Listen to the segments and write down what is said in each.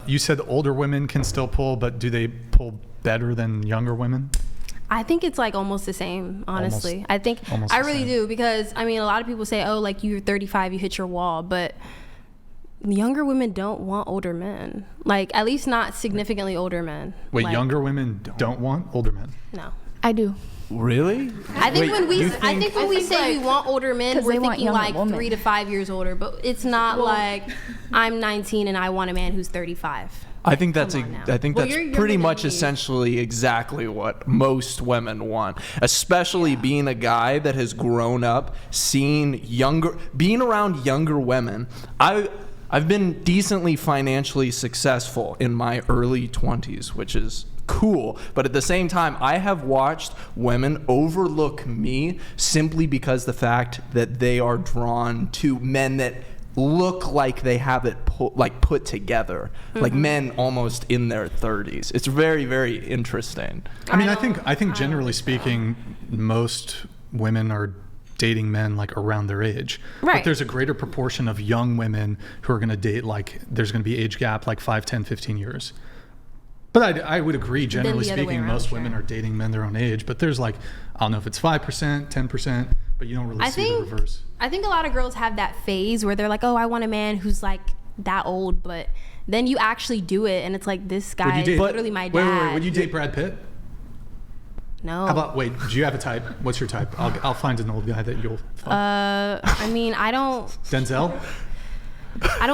You said older women can still pull, but do they pull better than younger women? I think it's like almost the same, honestly. I really do, because I mean, a lot of people say, oh, like you're 35, you hit your wall, but younger women don't want older men. Like, at least not significantly older men. Wait, like, younger women don't want older men? No. I do. Really? I think when we say we want older men, we're thinking like women. 3 to 5 years older, but it's not like I'm 19 and I want a man who's 35. I think that's You're pretty younger much than me. essentially exactly what most women want, especially being a guy that has grown up being around younger women. I've been decently financially successful in my early 20s, which is cool, but at the same time, I have watched women overlook me simply because the fact that they are drawn to men that look like they have it put together, like men almost in their 30s. It's very, very interesting. I mean, I think generally speaking, most women are dating men like around their age. Right. But there's a greater proportion of young women who are going to date, like there's going to be age gap like 5, 10, 15 years. But I would agree, generally speaking, most women are dating men their own age. But there's like, I don't know if it's 5%, 10%, but you don't really see the reverse. I think a lot of girls have that phase where they're like, oh, I want a man who's like that old, but then you actually do it and it's like, this guy is literally my dad. Wait, would you date Brad Pitt? No. How about, do you have a type? What's your type? I'll find an old guy that you'll find. I mean, I don't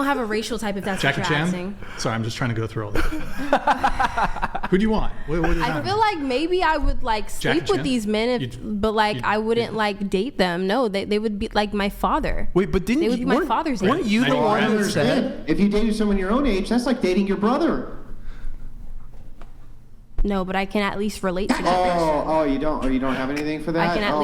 have a racial type, if that's Jackie what you're Chan? asking. Sorry, I'm just trying to go through all that. Who do you want? I feel like maybe I would like sleep with these men, but I wouldn't like date them. No, they would be like my father. Wait, but they would be my father's age. Weren't you the one who said? If you dated someone your own age, that's like dating your brother. No, but I can at least relate to that person. Oh, you don't have anything for that? I can at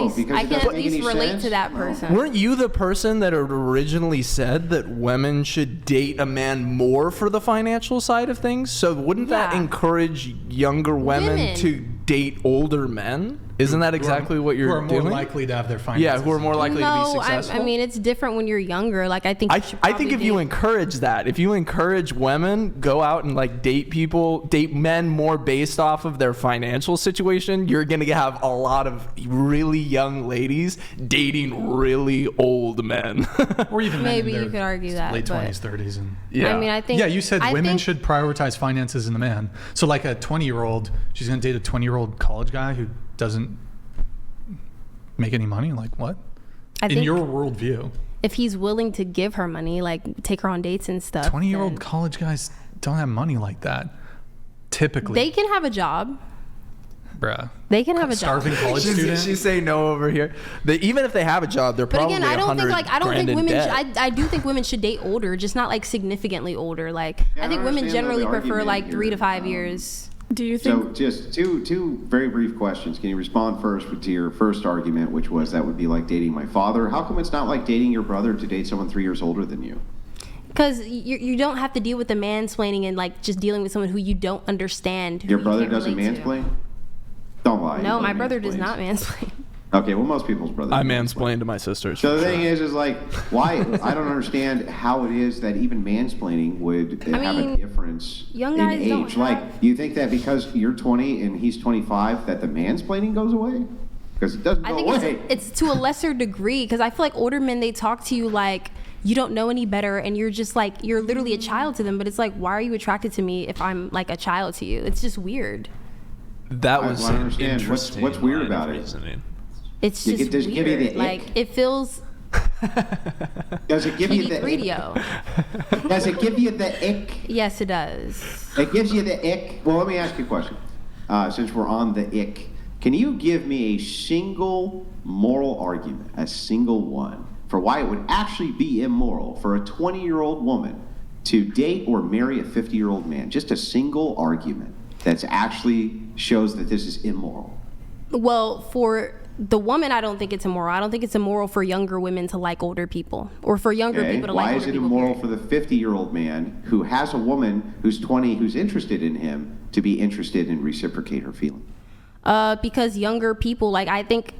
least relate to that person. Weren't you the person that had originally said that women should date a man more for the financial side of things? So wouldn't that encourage younger women to date older men? Isn't that exactly what you're doing? Who are more likely to have their finances. Yeah, who are more likely to be successful. I mean, it's different when you're younger. Like, I think if you encourage that, if you encourage women, go out and like date men more based off of their financial situation, you're going to have a lot of really young ladies dating really old men. Or even maybe you could argue that. Late 20s, 30s. And I mean, I think... Yeah, you said women should prioritize finances in the man. So like a 20-year-old, she's going to date a 20-year-old college guy who doesn't make any money? Like what? In your worldview, if he's willing to give her money, like take her on dates and stuff. 20-year-old college guys don't have money like that. Typically, they can have a job. Bruh. They can have a job. Starving college student. She's saying no over here. Even if they have a job, they're probably I don't think women. I do think women should date older, just not like significantly older. Like I think women generally prefer like 3 to 5 years. Do you think? So just two very brief questions. Can you respond first to your first argument, which was that would be like dating my father? How come it's not like dating your brother to date someone 3 years older than you? Because you don't have to deal with the mansplaining and like just dealing with someone who you don't understand. Your brother doesn't mansplain? Don't lie. No, my brother does not mansplain. Okay, well, most people's brothers. I mansplain to my sisters. So the thing is like, why? I don't understand how it is that even mansplaining would have a difference young in guys age. don't Like, you think that because you're 20 and he's 25, that the mansplaining goes away? Because it doesn't go away. I think it's to a lesser degree, because I feel like older men, they talk to you like you don't know any better, and you're just like, you're literally a child to them. But it's like, why are you attracted to me if I'm like a child to you? It's just weird. That was interesting. What's weird about it? It's just does it give you the ick? Like, it feels... Does it give you the radio? Does it give you the ick? Yes, it does. It gives you the ick? Well, let me ask you a question. Since we're on the ick, can you give me a single moral argument, a single one, for why it would actually be immoral for a 20-year-old woman to date or marry a 50-year-old man? Just a single argument that actually shows that this is immoral. Well, for the woman, I don't think it's immoral. I don't think it's immoral for younger women to like older people, or for younger people to like older people. Why is it immoral for the 50-year-old man who has a woman who's 20 who's interested in him to be interested and reciprocate her feeling? Because younger people, like, I think,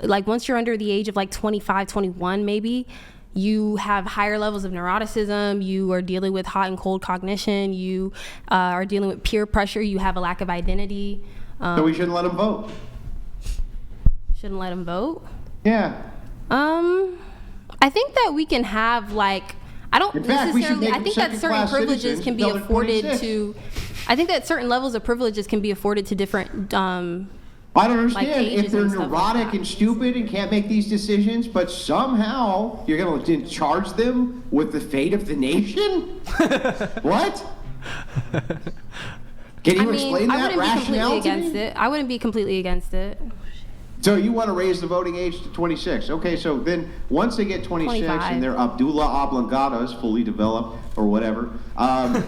like, once you're under the age of like 25, 21 maybe, you have higher levels of neuroticism, you are dealing with hot and cold cognition, you are dealing with peer pressure, you have a lack of identity. So we shouldn't let them vote. Shouldn't let them vote? Yeah. I think that we can have like, I don't necessarily, I think that certain privileges can be afforded to, I think that certain levels of privileges can be afforded to different I don't understand like if they're neurotic like and stupid and can't make these decisions, but somehow you're going to charge them with the fate of the nation? What? Can you explain that rationale to me? I wouldn't be completely against it. So you want to raise the voting age to 26. Okay, so then once they get 26 25. and their Abdullah oblongata is fully developed or whatever,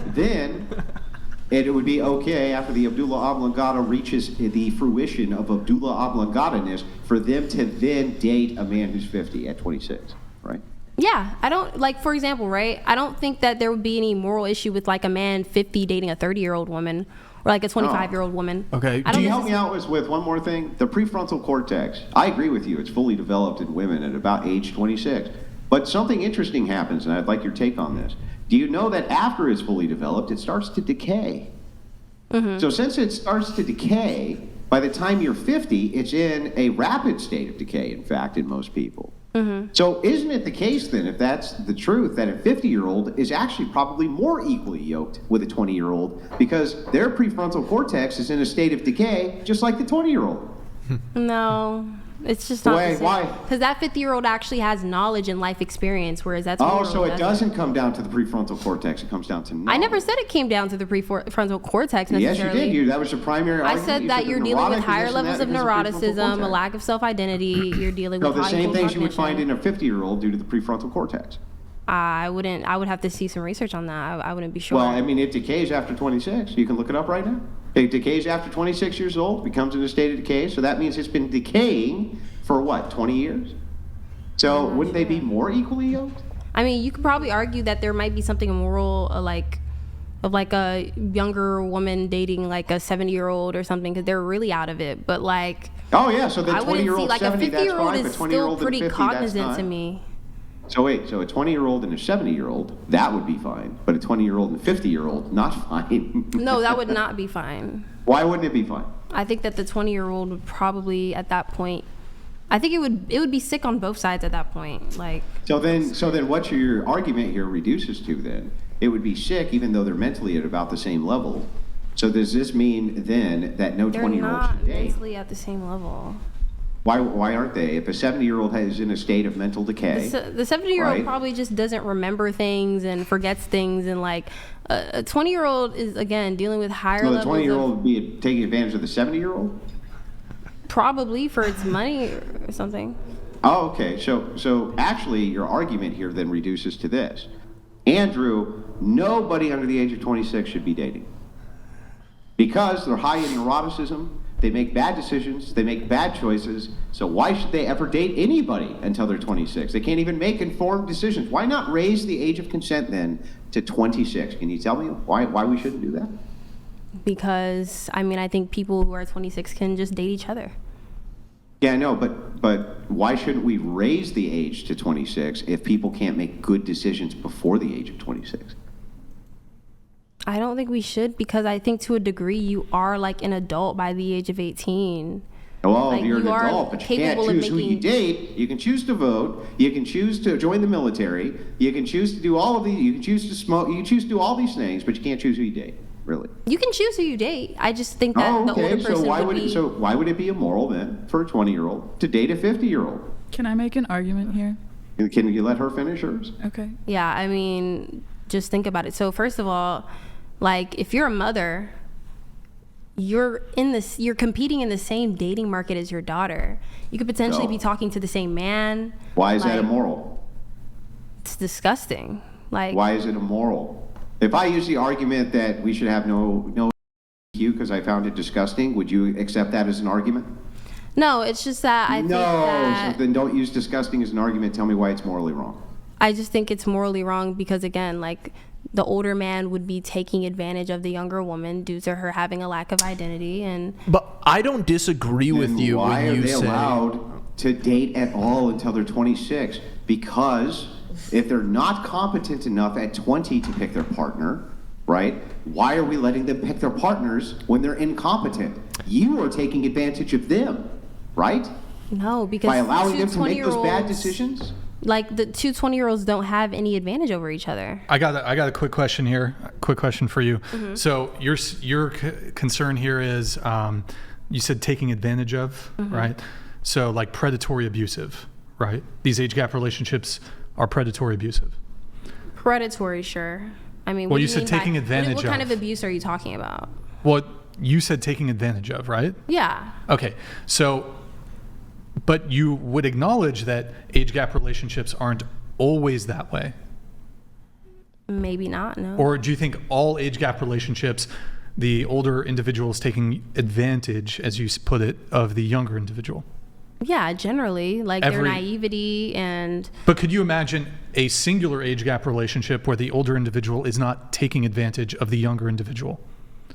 then it would be okay after the Abdullah oblongata reaches the fruition of Abdullah oblongata-ness for them to then date a man who's 50 at 26, right? Yeah, I don't, like, for example, right? I don't think that there would be any moral issue with like a man 50 dating a 30-year-old woman or like a 25-year-old woman. Okay. Do you help me out with one more thing? The prefrontal cortex. I agree with you. It's fully developed in women at about age 26. But something interesting happens, and I'd like your take on this. Do you know that after it's fully developed, it starts to decay? Mm-hmm. So since it starts to decay, by the time you're 50, it's in a rapid state of decay, in fact, in most people. Mm-hmm. So isn't it the case then, if that's the truth, that a 50-year-old is actually probably more equally yoked with a 20-year-old because their prefrontal cortex is in a state of decay, just like the 20-year-old? No. It's just not the same. Why? Because that 50-year-old actually has knowledge and life experience, whereas that 20-year-old so it doesn't come down to the prefrontal cortex. It comes down to knowledge. I never said it came down to the prefrontal cortex necessarily. Yes, you did. That was your primary argument. I said that you're dealing with higher levels of neuroticism, a lack of self-identity. You're dealing with the same things cognition. You would find in a 50-year-old due to the prefrontal cortex. I would have to see some research on that. I wouldn't be sure. Well, I mean, it decays after 26. You can look it up right now. It decays after 26 years old, becomes in a state of decay. So that means it's been decaying for what, 20 years? So wouldn't they be more equally yoked? I mean, you could probably argue that there might be something immoral, of a younger woman dating like a 70-year-old or something, because they're really out of it. But like, oh yeah, so the I wouldn't 20-year-old, see like 70, a 50-year-old that's fine, is but 20-year-old still and pretty 50, cognizant to me. So wait, so a 20-year-old and a 70-year-old, that would be fine. But a 20-year-old and a 50-year-old, not fine. No, that would not be fine. Why wouldn't it be fine? I think that the 20-year-old would probably, at that point, I think it would be sick on both sides at that point. Like. So then what your argument here reduces to then? It would be sick even though they're mentally at about the same level. So does this mean then that no 20-year-old should date? They're not mentally at the same level. Why aren't they? If a 70-year-old is in a state of mental decay, the 70-year-old probably just doesn't remember things and forgets things, and like a 20-year-old is again dealing with higher levels. So the 20-year-old would be taking advantage of the 70-year-old? Probably for its money or something. Oh, okay. So actually, your argument here then reduces to this: Andrew, nobody under the age of 26 should be dating because they're high in neuroticism. They make bad decisions. They make bad choices. So why should they ever date anybody until they're 26? They can't even make informed decisions. Why not raise the age of consent then to 26? Can you tell me why we shouldn't do that? Because, I mean, I think people who are 26 can just date each other. Yeah, I know, but why shouldn't we raise the age to 26 if people can't make good decisions before the age of 26? I don't think we should, because I think to a degree you are like an adult by the age of 18. Well, like, you're an adult, but you can't choose who you date. You can choose to vote. You can choose to join the military. You can choose to do all of these. You can choose to smoke. You can choose to do all these things, but you can't choose who you date. Really? You can choose who you date. I just think that the older person So why would it be immoral then for a 20-year-old to date a 50-year-old? Can I make an argument here? Can you let her finish hers? Okay. Yeah, I mean, just think about it. So first of all, like, if you're a mother, you're competing in the same dating market as your daughter. You could potentially be talking to the same man. Why is that immoral? It's disgusting. Like, why is it immoral? If I use the argument that we should have no because I found it disgusting, would you accept that as an argument? No, it's just that I think that... So then don't use disgusting as an argument. Tell me why it's morally wrong. I just think it's morally wrong because, again, like, the older man would be taking advantage of the younger woman due to her having a lack of identity. But I don't disagree with you when you say... Why are they allowed to date at all until they're 26? Because If they're not competent enough at 20 to pick their partner, right? Why are we letting them pick their partners when they're incompetent? You are taking advantage of them, right? No, because by allowing them to make those bad decisions. Like the two 20-year-olds don't have any advantage over each other. I got a quick question here. Quick question for you. Mm-hmm. So your concern here is you said taking advantage of, mm-hmm. right? So like predatory abusive, right? These age gap relationships are predatory abusive. Predatory, sure. I mean, well, you said taking advantage of. What kind of abuse are you talking about? Well, you said taking advantage of, right? Yeah. Okay. So, but you would acknowledge that age gap relationships aren't always that way. Maybe not, no. Or do you think all age gap relationships, the older individual is taking advantage, as you put it, of the younger individual? Yeah, generally, like their naivety and... But could you imagine a singular age gap relationship where the older individual is not taking advantage of the younger individual?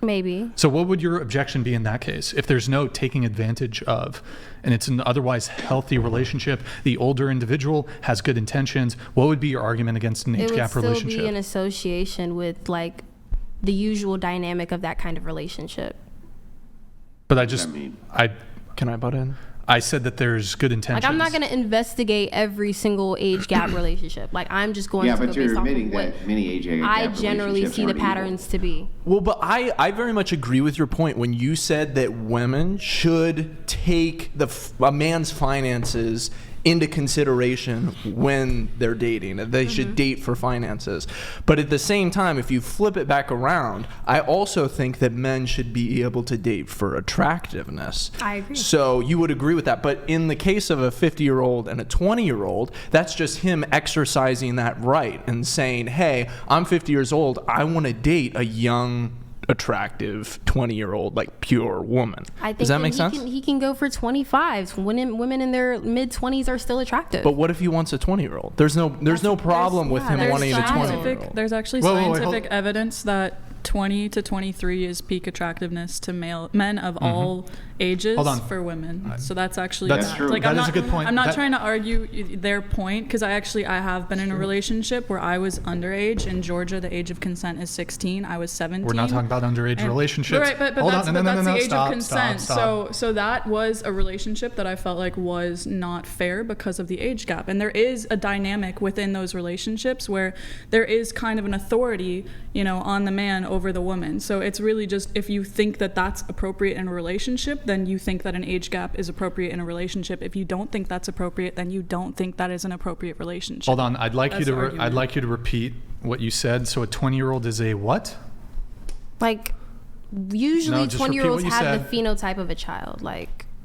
Maybe. So what would your objection be in that case? If there's no taking advantage of, and it's an otherwise healthy relationship, the older individual has good intentions, what would be your argument against an age gap relationship? It would still be an association with like the usual dynamic of that kind of relationship. But Can I butt in? I said that there's good intentions. Like, I'm not going to investigate every single age gap relationship. Like, I'm just going to go based off of what you're admitting that many age gap relationships I generally see the patterns to be. Well, but I very much agree with your point when you said that women should take a man's finances into consideration when they're dating. They should date for finances. But at the same time, if you flip it back around, I also think that men should be able to date for attractiveness. I agree. So you would agree with that. But in the case of a 50-year-old and a 20-year-old, that's just him exercising that right and saying, hey, I'm 50 years old. I want to date a young, attractive 20-year-old, like pure woman. Does that make sense? He can go for 25s. Women in their mid-20s are still attractive. But what if he wants a 20-year-old? There's no problem with him wanting a 20-year-old. There's actually scientific evidence that 20 to 23 is peak attractiveness to men of all ages for women. So that's actually true. Like, that is a good point. I'm not trying to argue their point, because I have been in a relationship where I was underage. In Georgia, the age of consent is 16. I was 17. We're not talking about underage relationships. Right, but that's the age of consent. So that was a relationship that I felt like was not fair because of the age gap. And there is a dynamic within those relationships where there is kind of an authority, on the man over the woman. So it's really just, if you think that that's appropriate in a relationship, then you think that an age gap is appropriate in a relationship. If you don't think that's appropriate, then you don't think that is an appropriate relationship. Hold on, I'd like you to repeat what you said. So a 20-year-old is a what? Like, usually 20-year-olds have the phenotype of a child. Like,